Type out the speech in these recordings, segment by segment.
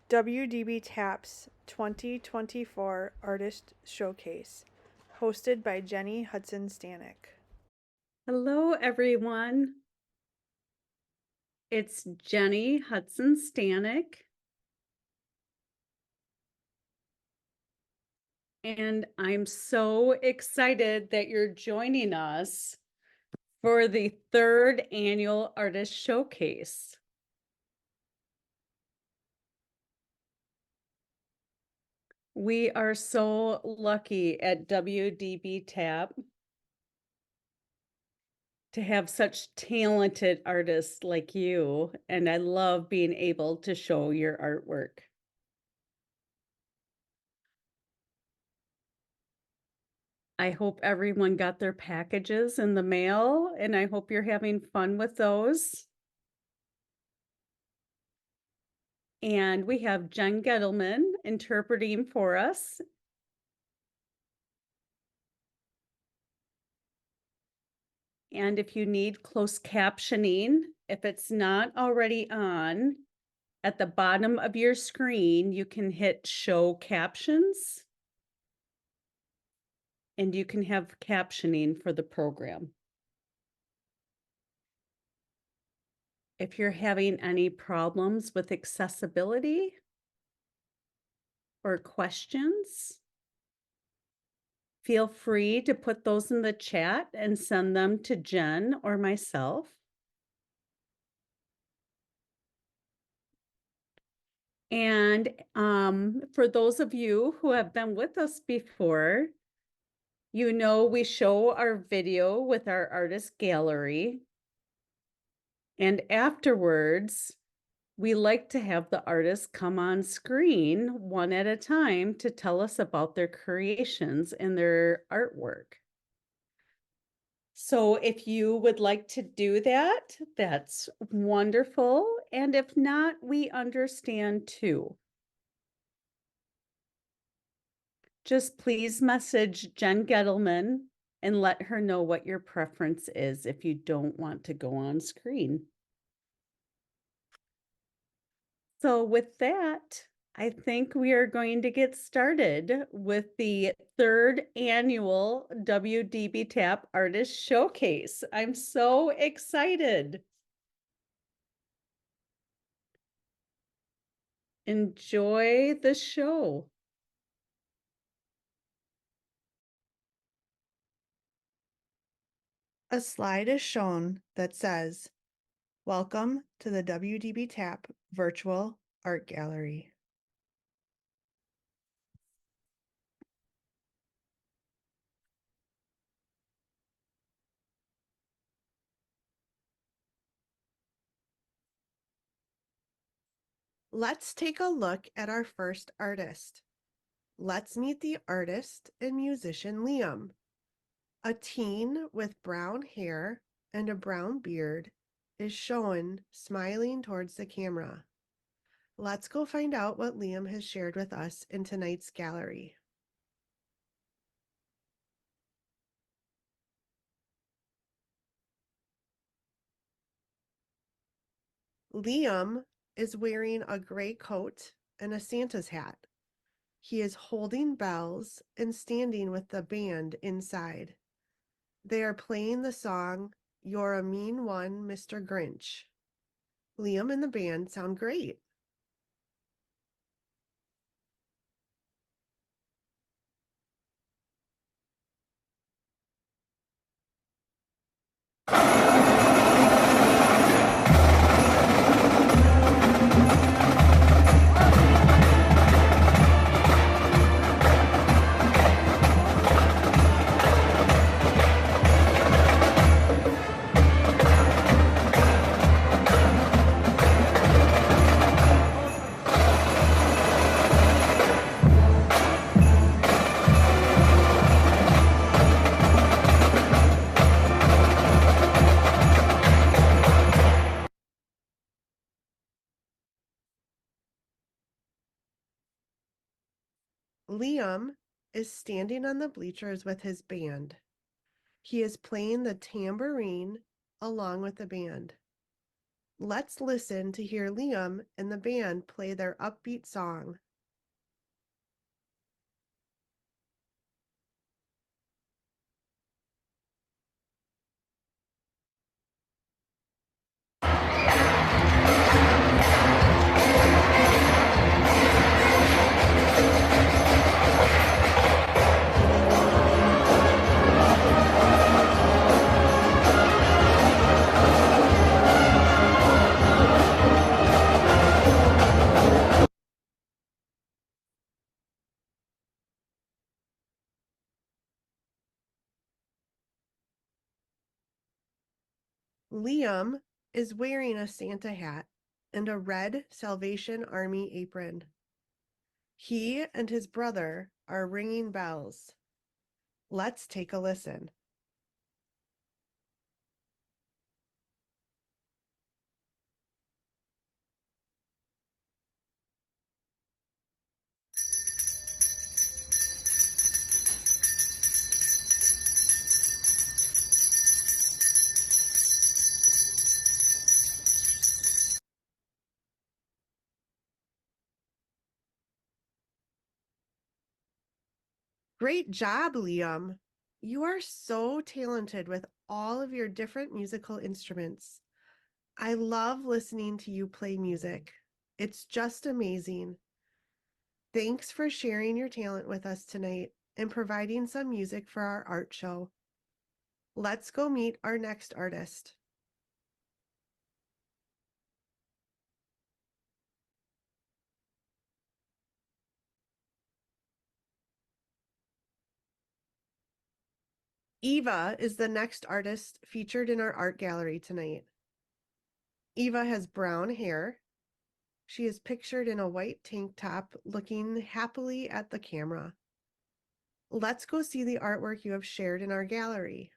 WDBTAP's 2024 Artist Showcase, hosted by Jenny Hudson-Stanek. Hello, everyone. It's Jenny Hudson-Stanek. And I'm so excited that you're joining us for the 3rd annual Artist Showcase. We are so lucky at WDBTAP to have such talented artists like you, and I love being able to show your artwork. I hope everyone got their packages in the mail, and I hope you're having fun with those. And we have Jen Gettelman interpreting for us. And if you need closed captioning, if it's not already on, at the bottom of your screen, you can hit Show Captions, and you can have captioning for the program. If you're having any problems with accessibility or questions, feel free to put those in the chat and send them to Jen or myself. And for those of you who have been with us before, you know we show our video with our artist gallery. And afterwards, we like to have the artists come on screen one at a time to tell us about their creations and their artwork. So if you would like to do that, that's wonderful. And if not, we understand too. Just please message Jen Gettelman and let her know what your preference is if you don't want to go on screen. So with that, I think we are going to get started with the 3rd annual WDBTAP Artist Showcase. I'm so excited. Enjoy the show. A slide is shown that says, "Welcome to the WDBTAP Virtual Art Gallery." Let's take a look at our first artist. Let's meet the artist and musician Liam. A teen with brown hair and a brown beard is shown smiling towards the camera. Let's go find out what Liam has shared with us in tonight's gallery. Liam is wearing a gray coat and a Santa's hat. He is holding bells and standing with the band inside. They are playing the song, "You're a Mean One, Mr. Grinch." Liam and the band sound great. Liam is standing on the bleachers with his band. He is playing the tambourine along with the band. Let's listen to hear Liam and the band play their upbeat song. Liam is wearing a Santa hat and a red Salvation Army apron. He and his brother are ringing bells. Let's take a listen. Great job, Liam. You are so talented with all of your different musical instruments. I love listening to you play music. It's just amazing. Thanks for sharing your talent with us tonight and providing some music for our art show. Let's go meet our next artist. Eva is the next artist featured in our art gallery tonight. Eva has brown hair. She is pictured in a white tank top looking happily at the camera. Let's go see the artwork you have shared in our gallery.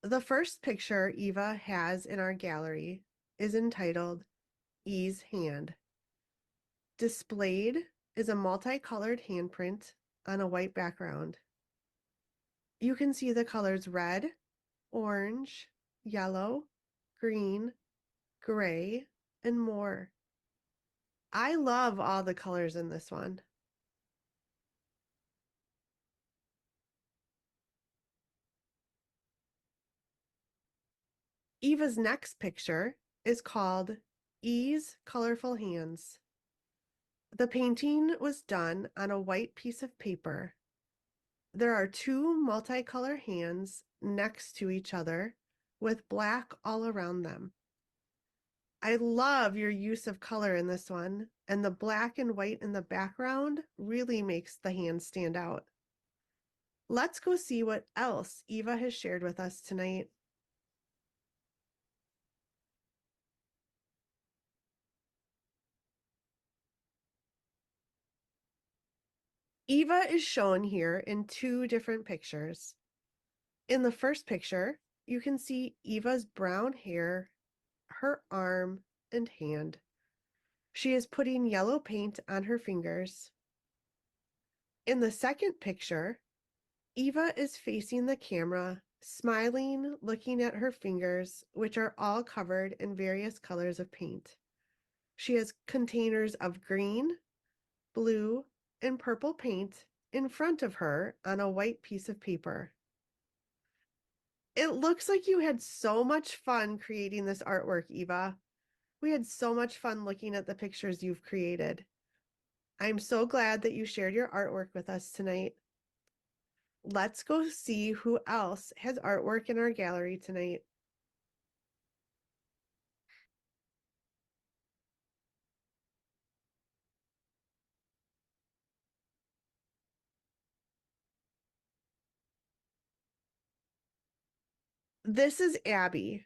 The first picture Eva has in our gallery is entitled E's Hand. Displayed is a multicolored handprint on a white background. You can see the colors red, orange, yellow, green, gray, and more. I love all the colors in this one. Eva's next picture is called E's Colorful Hands. The painting was done on a white piece of paper. There are two multicolor hands next to each other with black all around them. I love your use of color in this one, and the black and white in the background really makes the hands stand out. Let's go see what else Eva has shared with us tonight. Eva is shown here in two different pictures. In the first picture, you can see Eva's brown hair, her arm, and hand. She is putting yellow paint on her fingers. In the second picture, Eva is facing the camera, smiling, looking at her fingers, which are all covered in various colors of paint. She has containers of green, blue, and purple paint in front of her on a white piece of paper. It looks like you had so much fun creating this artwork, Eva. We had so much fun looking at the pictures you've created. I'm so glad that you shared your artwork with us tonight. Let's go see who else has artwork in our gallery tonight. This is Abby,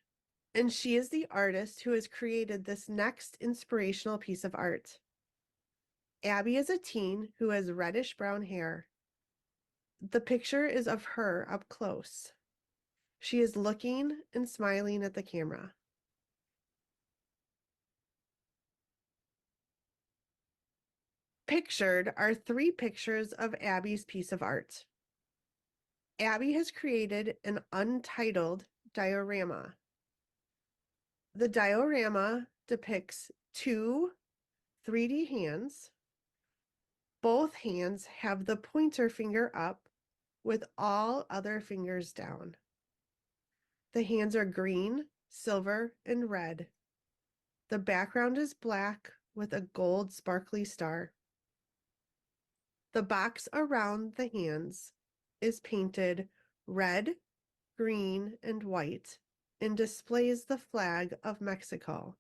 and she is the artist who has created this next inspirational piece of art. Abby is a teen who has reddish brown hair. The picture is of her up close. She is looking and smiling at the camera. Pictured are 3 pictures of Abby's piece of art. Abby has created an untitled diorama. The diorama depicts 2 3D hands. Both hands have the pointer finger up with all other fingers down. The hands are green, silver, and red. The background is black with a gold sparkly star. The box around the hands is painted red, green, and white and displays the flag of Mexico.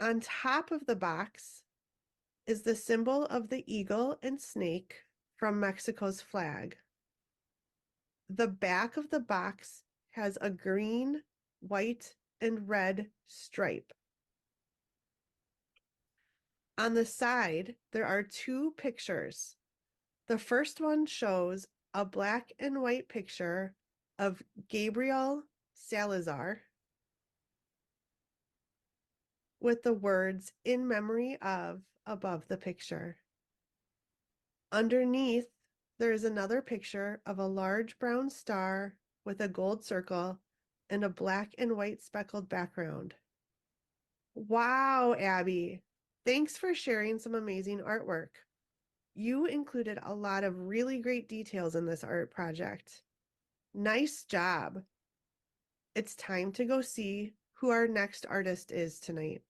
On top of the box is the symbol of the eagle and snake from Mexico's flag. The back of the box has a green, white, and red stripe. On the side, there are 2 pictures. The first one shows a black and white picture of Gabriel Salazar with the words "in memory of" above the picture. Underneath, there is another picture of a large brown star with a gold circle and a black and white speckled background. Wow, Abby. Thanks for sharing some amazing artwork. You included a lot of really great details in this art project. Nice job. It's time to go see who our next artist is tonight.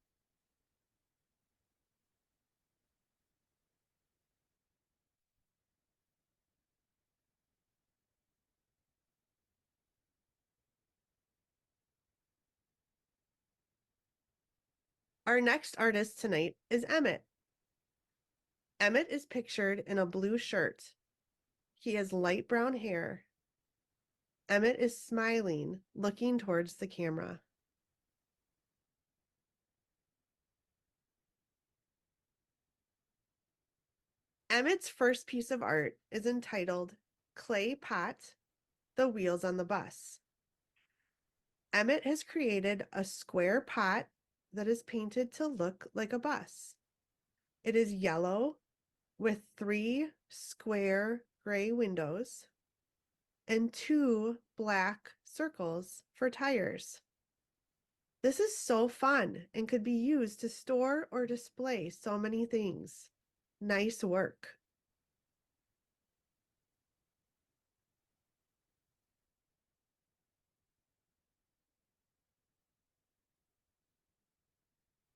Our next artist tonight is Emmett. Emmett is pictured in a blue shirt. He has light brown hair. Emmett is smiling, looking towards the camera. Emmett's first piece of art is entitled Clay Pot, The Wheels on the Bus. Emmett has created a square pot that is painted to look like a bus. It is yellow with 3 square gray windows and 2 black circles for tires. This is so fun and could be used to store or display so many things. Nice work.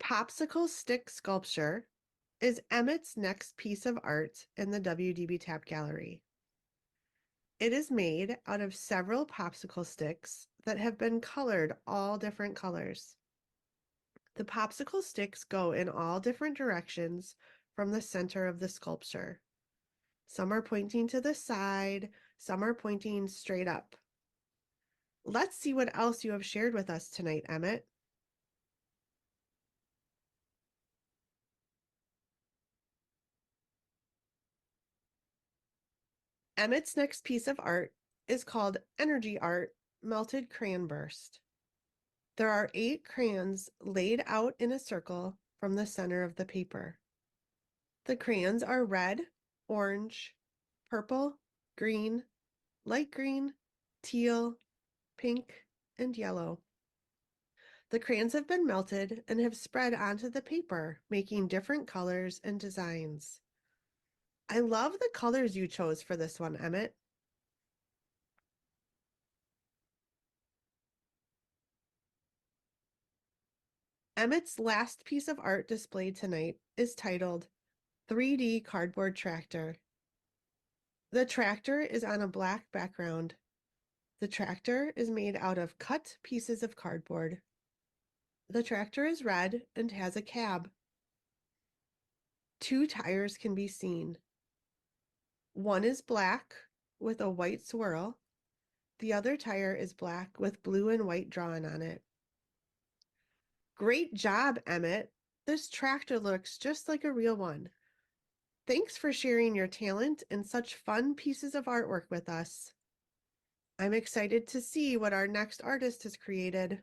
Popsicle stick sculpture is Emmett's next piece of art in the WDBTAP gallery. It is made out of several popsicle sticks that have been colored all different colors. The popsicle sticks go in all different directions from the center of the sculpture. Some are pointing to the side, some are pointing straight up. Let's see what else you have shared with us tonight, Emmett. Emmett's next piece of art is called Energy Art Melted Crayon Burst. There are 8 crayons laid out in a circle from the center of the paper. The crayons are red, orange, purple, green, light green, teal, pink, and yellow. The crayons have been melted and have spread onto the paper, making different colors and designs. I love the colors you chose for this one, Emmett. Emmett's last piece of art displayed tonight is titled 3D Cardboard Tractor. The tractor is on a black background. The tractor is made out of cut pieces of cardboard. The tractor is red and has a cab. 2 tires can be seen. One is black with a white swirl. The other tire is black with blue and white drawn on it. Great job, Emmett. This tractor looks just like a real one. Thanks for sharing your talent and such fun pieces of artwork with us. I'm excited to see what our next artist has created.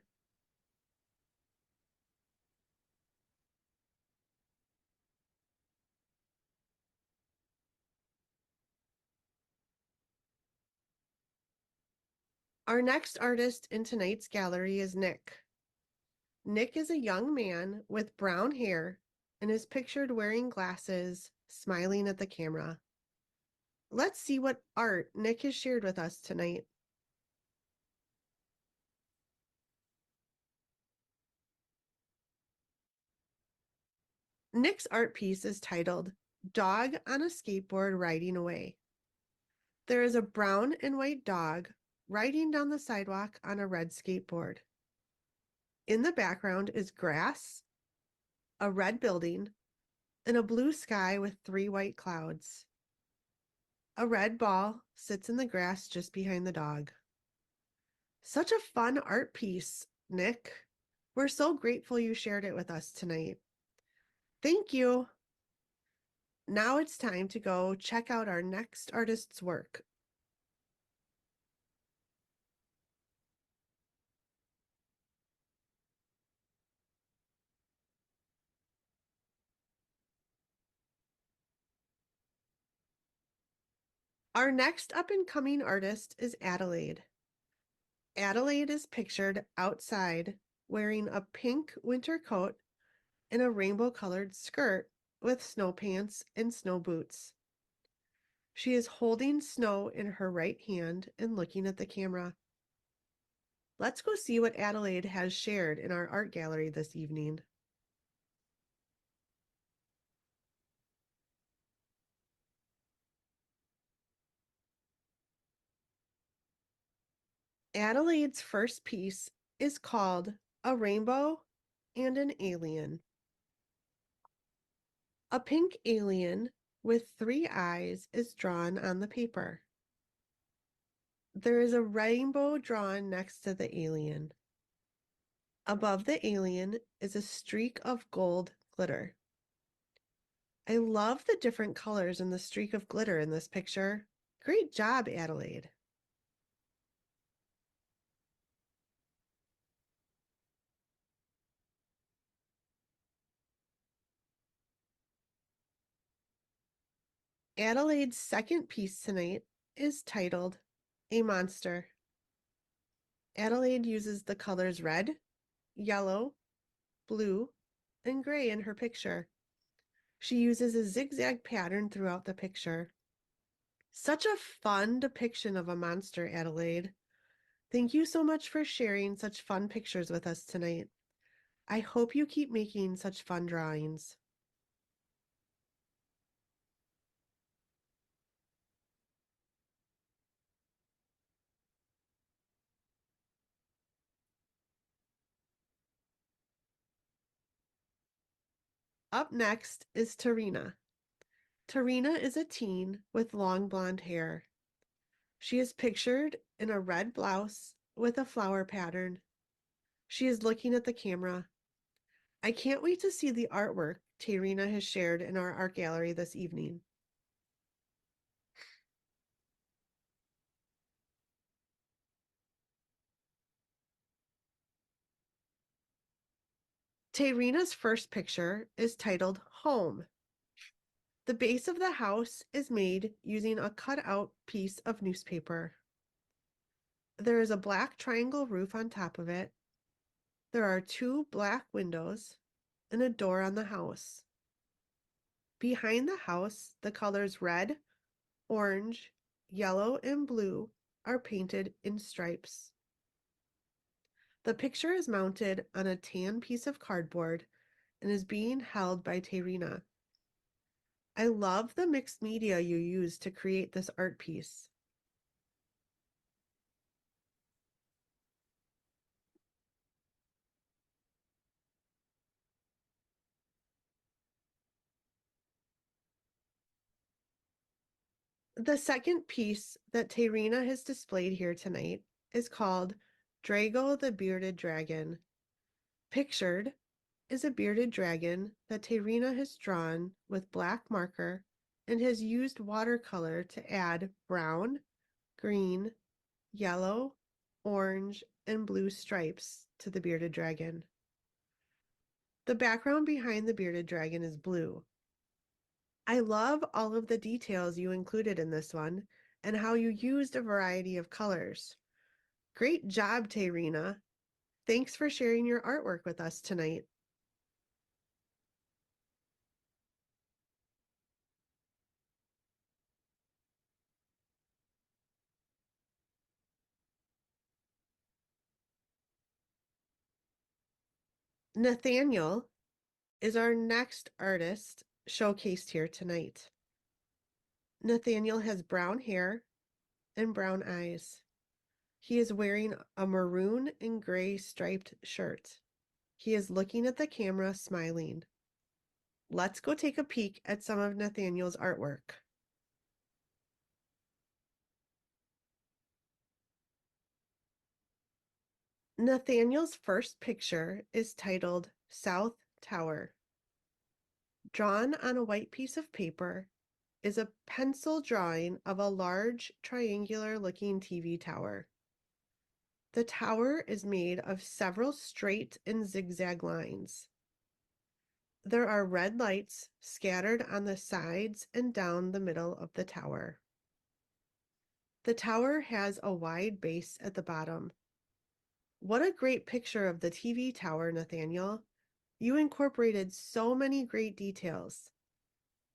Our next artist in tonight's gallery is Nick. Nick is a young man with brown hair and is pictured wearing glasses, smiling at the camera. Let's see what art Nick has shared with us tonight. Nick's art piece is titled Dog on a Skateboard Riding Away. There is a brown and white dog riding down the sidewalk on a red skateboard. In the background is grass, a red building, and a blue sky with 3 white clouds. A red ball sits in the grass just behind the dog. Such a fun art piece, Nick. We're so grateful you shared it with us tonight. Thank you. Now it's time to go check out our next artist's work. Our next up-and-coming artist is Adelaide. Adelaide is pictured outside wearing a pink winter coat and a rainbow-colored skirt with snow pants and snow boots. She is holding snow in her right hand and looking at the camera. Let's go see what Adelaide has shared in our art gallery this evening. Adelaide's first piece is called A Rainbow and an Alien. A pink alien with 3 eyes is drawn on the paper. There is a rainbow drawn next to the alien. Above the alien is a streak of gold glitter. I love the different colors in the streak of glitter in this picture. Great job, Adelaide. Adelaide's second piece tonight is titled A Monster. Adelaide uses the colors red, yellow, blue, and gray in her picture. She uses a zigzag pattern throughout the picture. Such a fun depiction of a monster, Adelaide. Thank you so much for sharing such fun pictures with us tonight. I hope you keep making such fun drawings. Up next is Tarina. Tarina is a teen with long blonde hair. She is pictured in a red blouse with a flower pattern. She is looking at the camera. I can't wait to see the artwork Tarina has shared in our art gallery this evening. Tarina's first picture is titled Home. The base of the house is made using a cut-out piece of newspaper. There is a black triangle roof on top of it. There are 2 black windows and a door on the house. Behind the house, the colors red, orange, yellow, and blue are painted in stripes. The picture is mounted on a tan piece of cardboard and is being held by Tarina. I love the mixed media you used to create this art piece. The second piece that Tarina has displayed here tonight is called Drago the Bearded Dragon. Pictured is a bearded dragon that Tarina has drawn with black marker and has used watercolor to add brown, green, yellow, orange, and blue stripes to the bearded dragon. The background behind the bearded dragon is blue. I love all of the details you included in this one and how you used a variety of colors. Great job, Rina. Thanks for sharing your artwork with us tonight. Nathaniel is our next artist showcased here tonight. Nathaniel has brown hair and brown eyes. He is wearing a maroon and gray striped shirt. He is looking at the camera, smiling. Let's go take a peek at some of Nathaniel's artwork. Nathaniel's first picture is titled South Tower. Drawn on a white piece of paper is a pencil drawing of a large triangular-looking TV tower. The tower is made of several straight and zigzag lines. There are red lights scattered on the sides and down the middle of the tower. The tower has a wide base at the bottom. What a great picture of the TV tower, Nathaniel. You incorporated so many great details.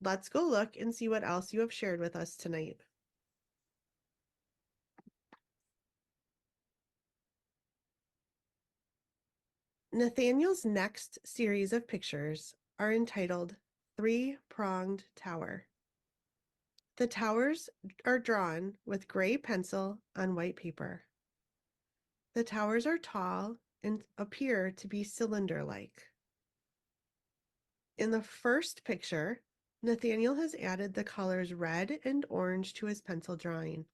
Let's go look and see what else you have shared with us tonight. Nathaniel's next series of pictures are entitled Three-Pronged Tower. The towers are drawn with gray pencil on white paper. The towers are tall and appear to be cylinder-like. In the first picture, Nathaniel has added the colors red and orange to his pencil drawing.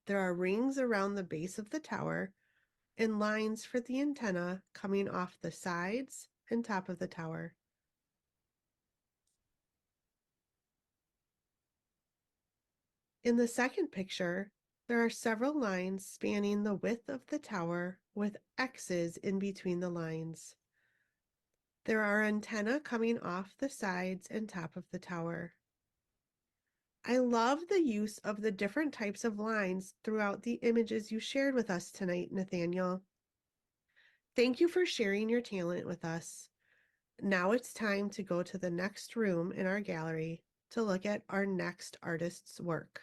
There are rings around the base of the tower and lines for the antenna coming off the sides and top of the tower. In the second picture, there are several lines spanning the width of the tower with X's in between the lines. There are antennae coming off the sides and top of the tower. I love the use of the different types of lines throughout the images you shared with us tonight, Nathaniel. Thank you for sharing your talent with us. Now it's time to go to the next room in our gallery to look at our next artist's work.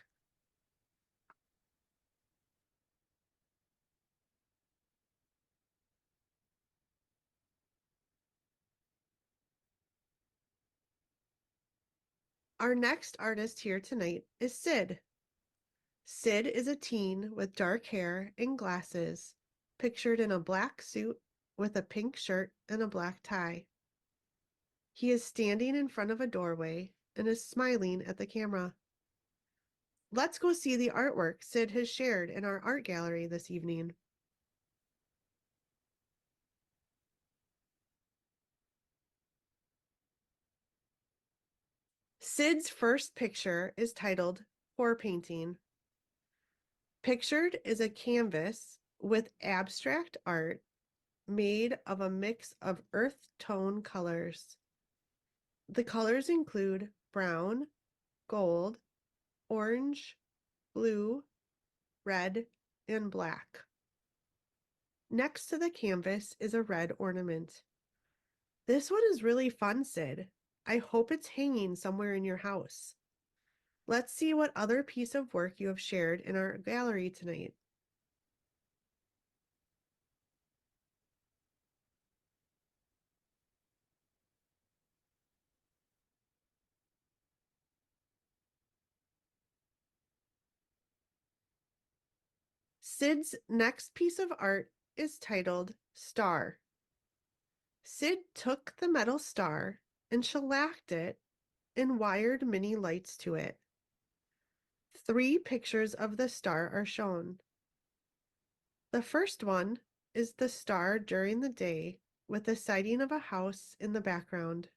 Our next artist here tonight is Sid. Sid is a teen with dark hair and glasses, pictured in a black suit with a pink shirt and a black tie. He is standing in front of a doorway and is smiling at the camera. Let's go see the artwork Sid has shared in our art gallery this evening. Sid's first picture is titled Pour Painting. Pictured is a canvas with abstract art made of a mix of earth tone colors. The colors include brown, gold, orange, blue, red, and black. Next to the canvas is a red ornament. This one is really fun, Sid. I hope it's hanging somewhere in your house. Let's see what other piece of work you have shared in our gallery tonight. Sid's next piece of art is titled Star. Sid took the metal star and shellacked it and wired mini lights to it. 3 pictures of the star are shown. The first one is the star during the day with the sighting of a house in the background.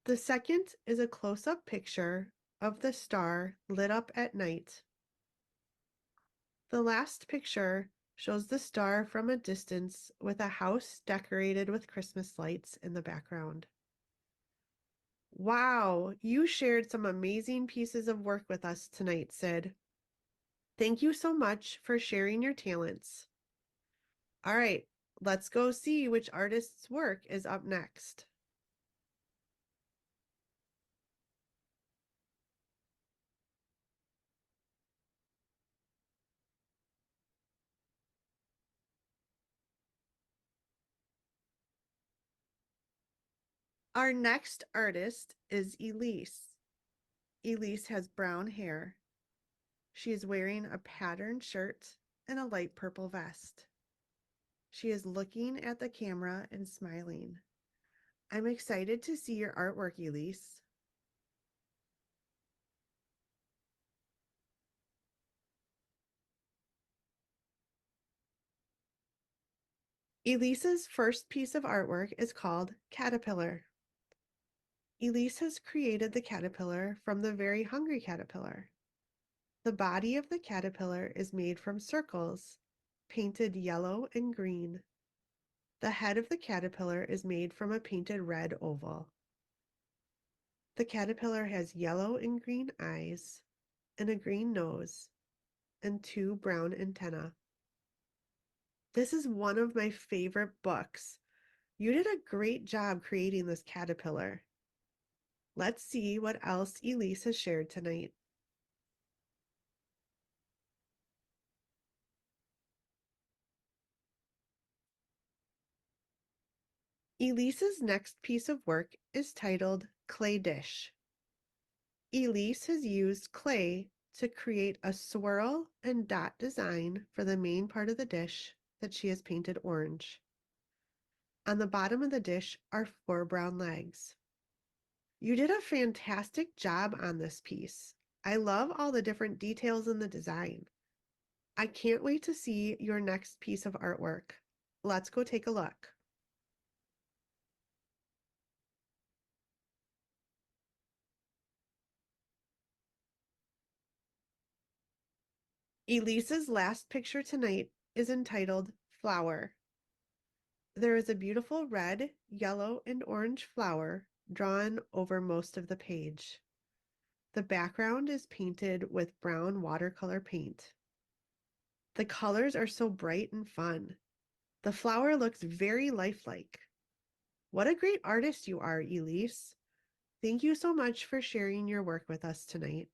The second is a close-up picture of the star lit up at night. The last picture shows the star from a distance with a house decorated with Christmas lights in the background. Wow, you shared some amazing pieces of work with us tonight, Sid. Thank you so much for sharing your talents. All right, let's go see which artist's work is up next. Our next artist is Elise. Elise has brown hair. She is wearing a patterned shirt and a light purple vest. She is looking at the camera and smiling. I'm excited to see your artwork, Elise. Elise's first piece of artwork is called Caterpillar. Elise has created the caterpillar from the very hungry caterpillar. The body of the caterpillar is made from circles, painted yellow and green. The head of the caterpillar is made from a painted red oval. The caterpillar has yellow and green eyes, and a green nose, and 2 brown antennae. This is one of my favorite books. You did a great job creating this caterpillar. Let's see what else Elise has shared tonight. Elise's next piece of work is titled Clay Dish. Elise has used clay to create a swirl and dot design for the main part of the dish that she has painted orange. On the bottom of the dish are 4 brown legs. You did a fantastic job on this piece. I love all the different details in the design. I can't wait to see your next piece of artwork. Let's go take a look. Elise's last picture tonight is entitled Flower. There is a beautiful red, yellow, and orange flower drawn over most of the page. The background is painted with brown watercolor paint. The colors are so bright and fun. The flower looks very lifelike. What a great artist you are, Elise. Thank you so much for sharing your work with us tonight.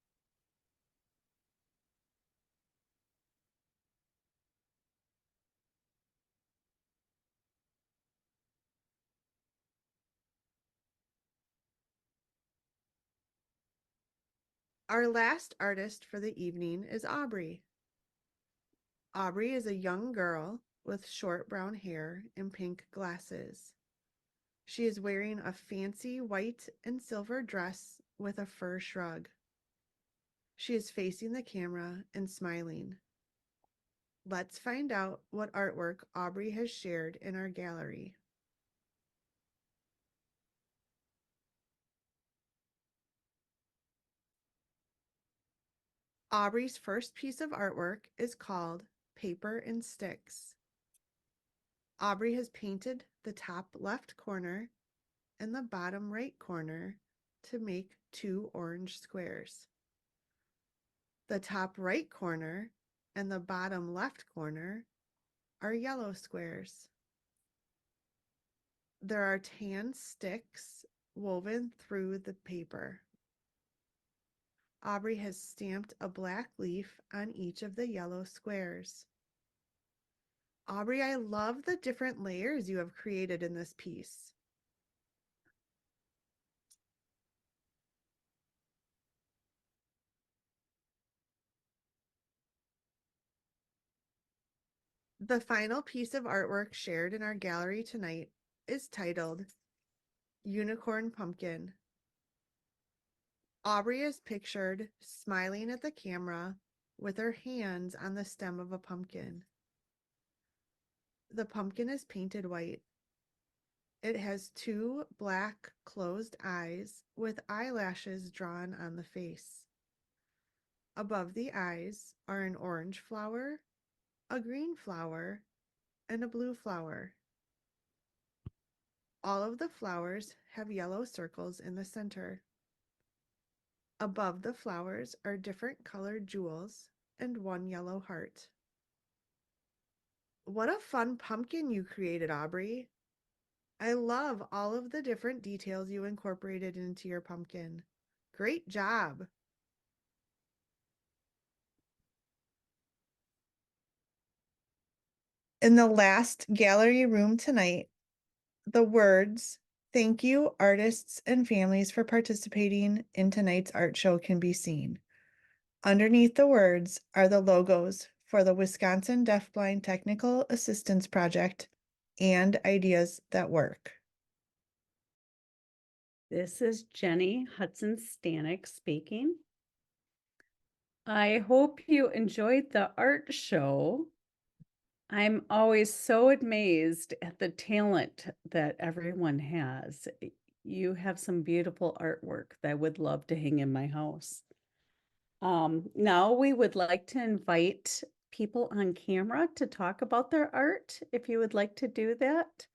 Our last artist for the evening is Aubrey. Aubrey is a young girl with short brown hair and pink glasses. She is wearing a fancy white and silver dress with a fur shrug. She is facing the camera and smiling. Let's find out what artwork Aubrey has shared in our gallery. Aubrey's first piece of artwork is called Paper and Sticks. Aubrey has painted the top left corner and the bottom right corner to make 2 orange squares. The top right corner and the bottom left corner are yellow squares. There are tan sticks woven through the paper. Aubrey has stamped a black leaf on each of the yellow squares. Aubrey, I love the different layers you have created in this piece. The final piece of artwork shared in our gallery tonight is titled Unicorn Pumpkin. Aubrey is pictured smiling at the camera with her hands on the stem of a pumpkin. The pumpkin is painted white. It has 2 black closed eyes with eyelashes drawn on the face. Above the eyes are an orange flower, a green flower, and a blue flower. All of the flowers have yellow circles in the center. Above the flowers are different colored jewels and 1 yellow heart. What a fun pumpkin you created, Aubrey. I love all of the different details you incorporated into your pumpkin. Great job. In the last gallery room tonight, the words, "Thank you, artists and families, for participating in tonight's art show" can be seen. Underneath the words are the logos for the Wisconsin Deafblind Technical Assistance Project and Ideas That Work. This is Jenny Hudson-Stanek speaking. I hope you enjoyed the art show. I'm always so amazed at the talent that everyone has. You have some beautiful artwork that I would love to hang in my house. Now we would like to invite people on camera to talk about their art, if you would like to do that.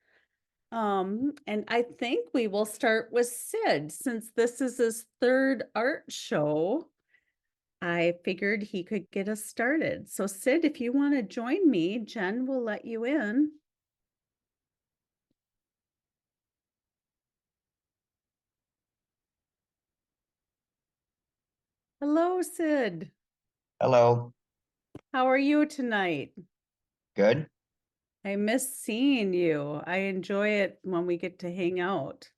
And I think we will start with Sid, since this is his third art show. I figured he could get us started. So Sid, if you want to join me, Jen will let you in. Hello, Sid. Hello. How are you tonight? Good. I miss seeing you. I enjoy it when we get to hang out.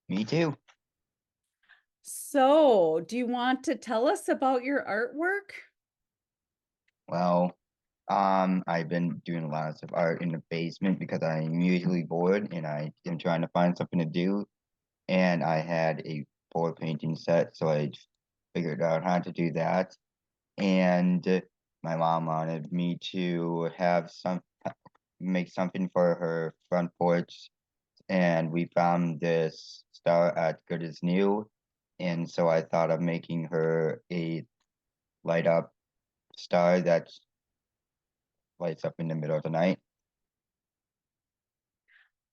Me too. So, do you want to tell us about your artwork? Well, I've been doing lots of art in the basement because I'm usually bored and I am trying to find something to do. And I had a board painting set, so I figured out how to do that. And my mom wanted me to have make something for her front porch. And we found this star at Good as New. And so I thought of making her a light up star that lights up in the middle of the night.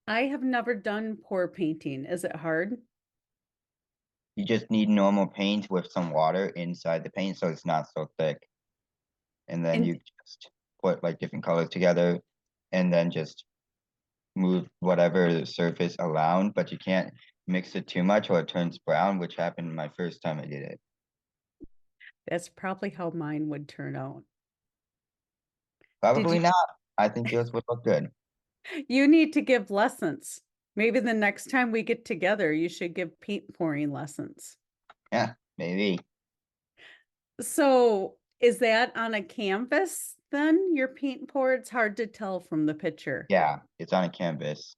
I have never done pour painting. Is it hard? You just need normal paint with some water inside the paint so it's not so thick. And then And you just put like different colors together and then just move whatever surface around, but you can't mix it too much or it turns brown, which happened my first time I did it. that's probably how mine would turn out. Probably you not. I think yours would look good. You need to give lessons. Maybe the next time we get together, you should give paint pouring lessons. Yeah, maybe. So, is that on a canvas then, your paint pour? It's hard to tell from the picture. Yeah, it's on a canvas.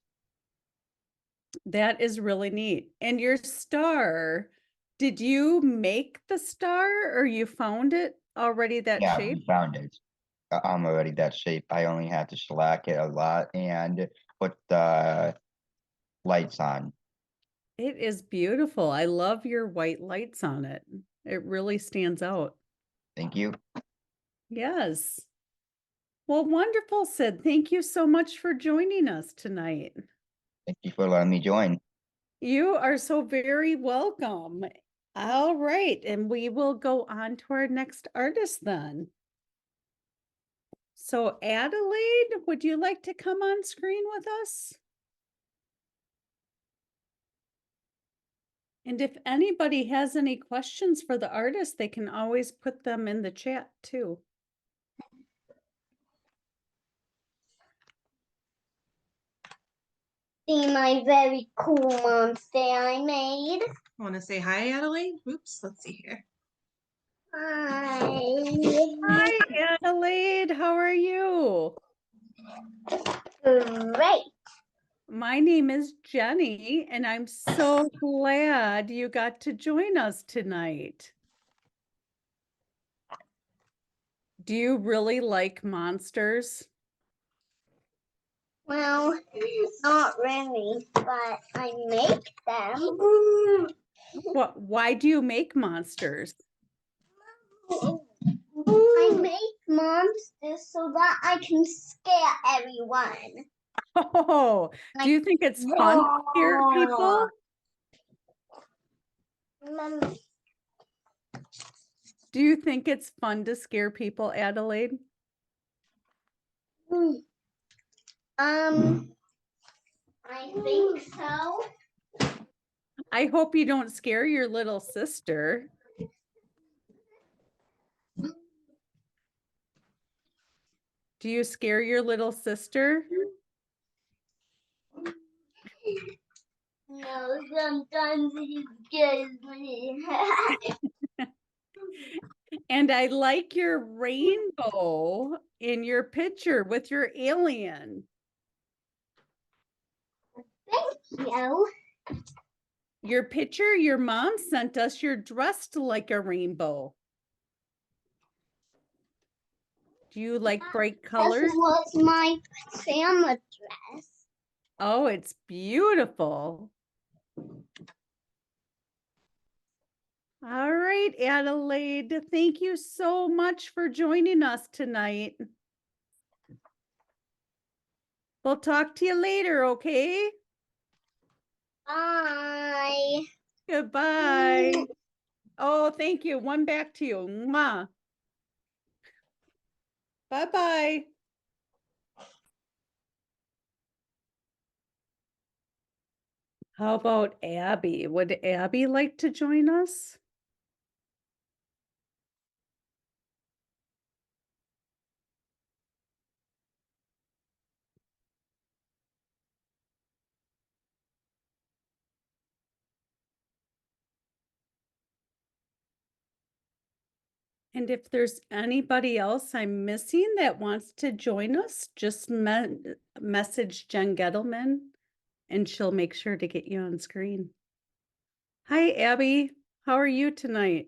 That is really neat. And your star, did you make the star or you found it already that Yeah, shape? we found it. I'm already that shape. I only had to shellac it a lot and put the lights on. It is beautiful. I love your white lights on it. It really stands out. Thank you. Yes. Well, wonderful, Sid. Thank you so much for joining us tonight. Thank you for letting me join. You are so very welcome. All right, and we will go on to our next artist then. So Adelaide, would you like to come on screen with us? And if anybody has any questions for the artist, they can always put them in the chat too. See my very cool monster I made. Want to say hi, Adelaide? Oops, let's see here. Hi. Hi, Adelaide. How are you? Great. My name is Jenny, and I'm so glad you got to join us tonight. Do you really like monsters? Well, not really, but I make them. Why do you make monsters? I make monsters so that I can scare everyone. Oh, do you think it's fun to scare people? Remember, Do you think it's fun to scare people, Adelaide? I think so. I hope you don't scare your little sister. Do you scare your little sister? No, sometimes it scares me. And I like your rainbow in your picture with your alien. Thank you. Your picture, your mom sent us, you're dressed like a rainbow. Do you like bright colors? This was my pajama dress. Oh, it's beautiful. All right, Adelaide, thank you so much for joining us tonight. We'll talk to you later, okay? Bye. Goodbye. Oh, thank you. One back to you. Mwah. Bye-bye. How about Abby? Would Abby like to join us? And if there's anybody else I'm missing that wants to join us, just message Jen Gettelman and she'll make sure to get you on screen. Hi, Abby. How are you tonight?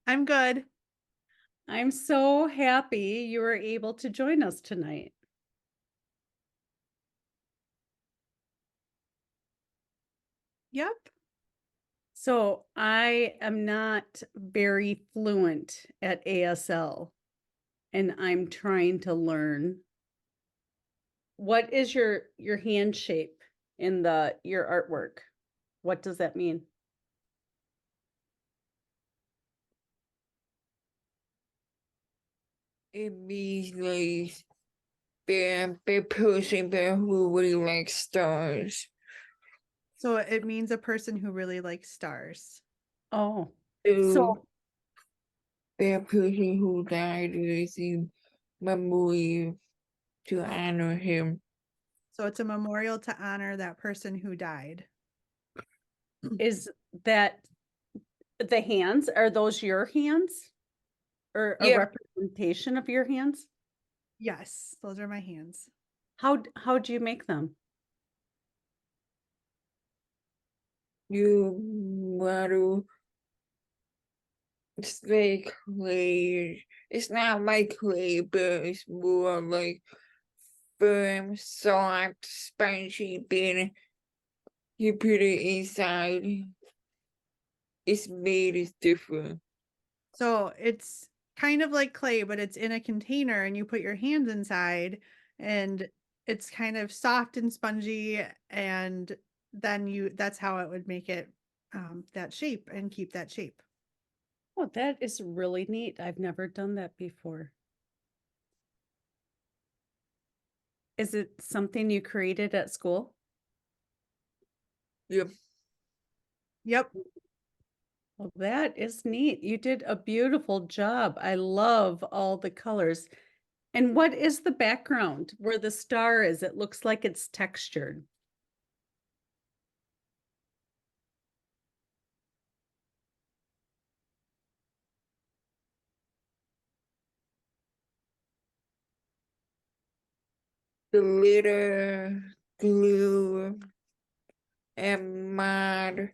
I'm good. I'm so happy you were able to join us tonight. Yep. So I am not very fluent at ASL and I'm trying to learn. What is your hand shape in your artwork? What does that mean? It means like the person who really likes stars. So it means a person who really likes stars. Oh, So so the person who died is in memory to honor him. So it's a memorial to honor that person who died. is that the hands? Are those your hands? Or a Yeah. representation of your hands? Yes, those are my hands. How do you make them? You model. It's like clay. It's not like clay, but it's more like firm, soft, spongy. Then you put it inside. It's made is different. So it's kind of like clay, but it's in a container and you put your hands inside and it's kind of soft and spongy. And then that's how it would make it that shape and keep that shape. Oh, that is really neat. I've never done that before. Is it something you created at school? Yep. Yep. Well, that is neat. You did a beautiful job. I love all the colors. And what is the background where the star is? It looks like it's textured. Glitter, glue, and Mod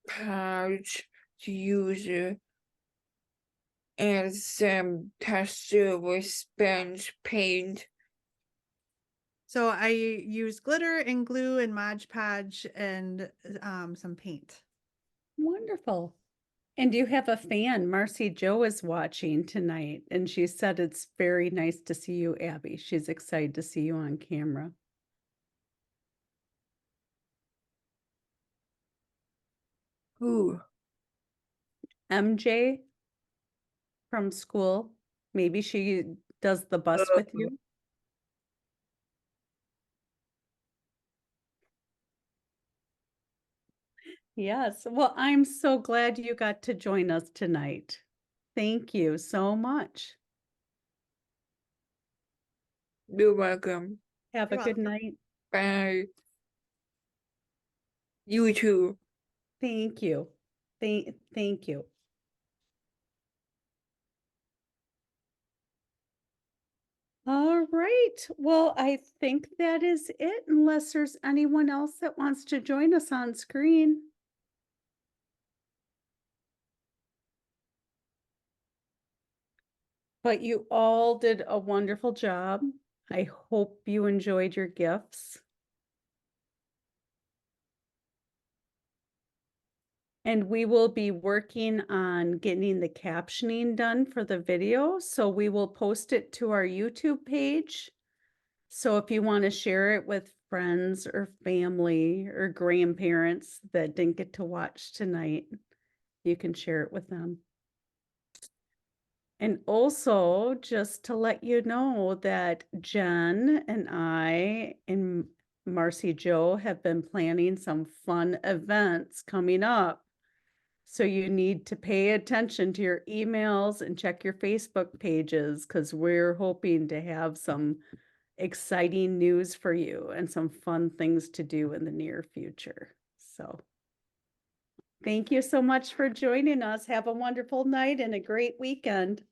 Podge user and some texture with sponge paint. So I use glitter and glue and Mod Podge and some paint. Wonderful. And you have a fan. Marcy Jo is watching tonight, and she said it's very nice to see you, Abby. She's excited to see you on camera. Who? MJ from school. Maybe she does the bus with you. Yes. Well, I'm so glad you got to join us tonight. Thank you so much. You're welcome. Have a You're good welcome. night. Bye. You too. Thank you. Thank you. All right. Well, I think that is it, unless there's anyone else that wants to join us on screen. But you all did a wonderful job. I hope you enjoyed your gifts. And we will be working on getting the captioning done for the video, so we will post it to our YouTube page. So if you want to share it with friends or family or grandparents that didn't get to watch tonight, you can share it with them. And also, just to let you know that Jen and I and Marcy Joe have been planning some fun events coming up. So you need to pay attention to your emails and check your Facebook pages, because we're hoping to have some exciting news for you and some fun things to do in the near future. So thank you so much for joining us. Have a wonderful night and a great weekend.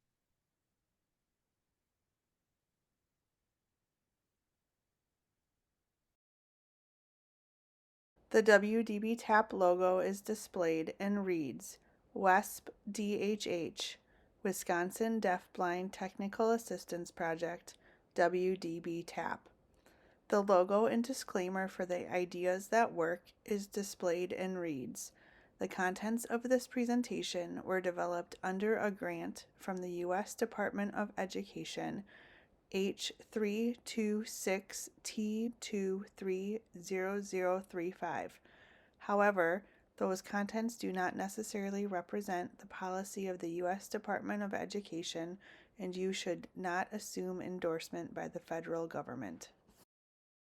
The WDBTAP logo is displayed and reads WESP-DHH, Wisconsin Deafblind Technical Assistance Project, WDBTAP. The logo and disclaimer for the ideas that work is displayed and reads, the contents of this presentation were developed under a grant from the U.S. Department of Education H326T230035. However, those contents do not necessarily represent the policy of the U.S. Department of Education, and you should not assume endorsement by the federal government.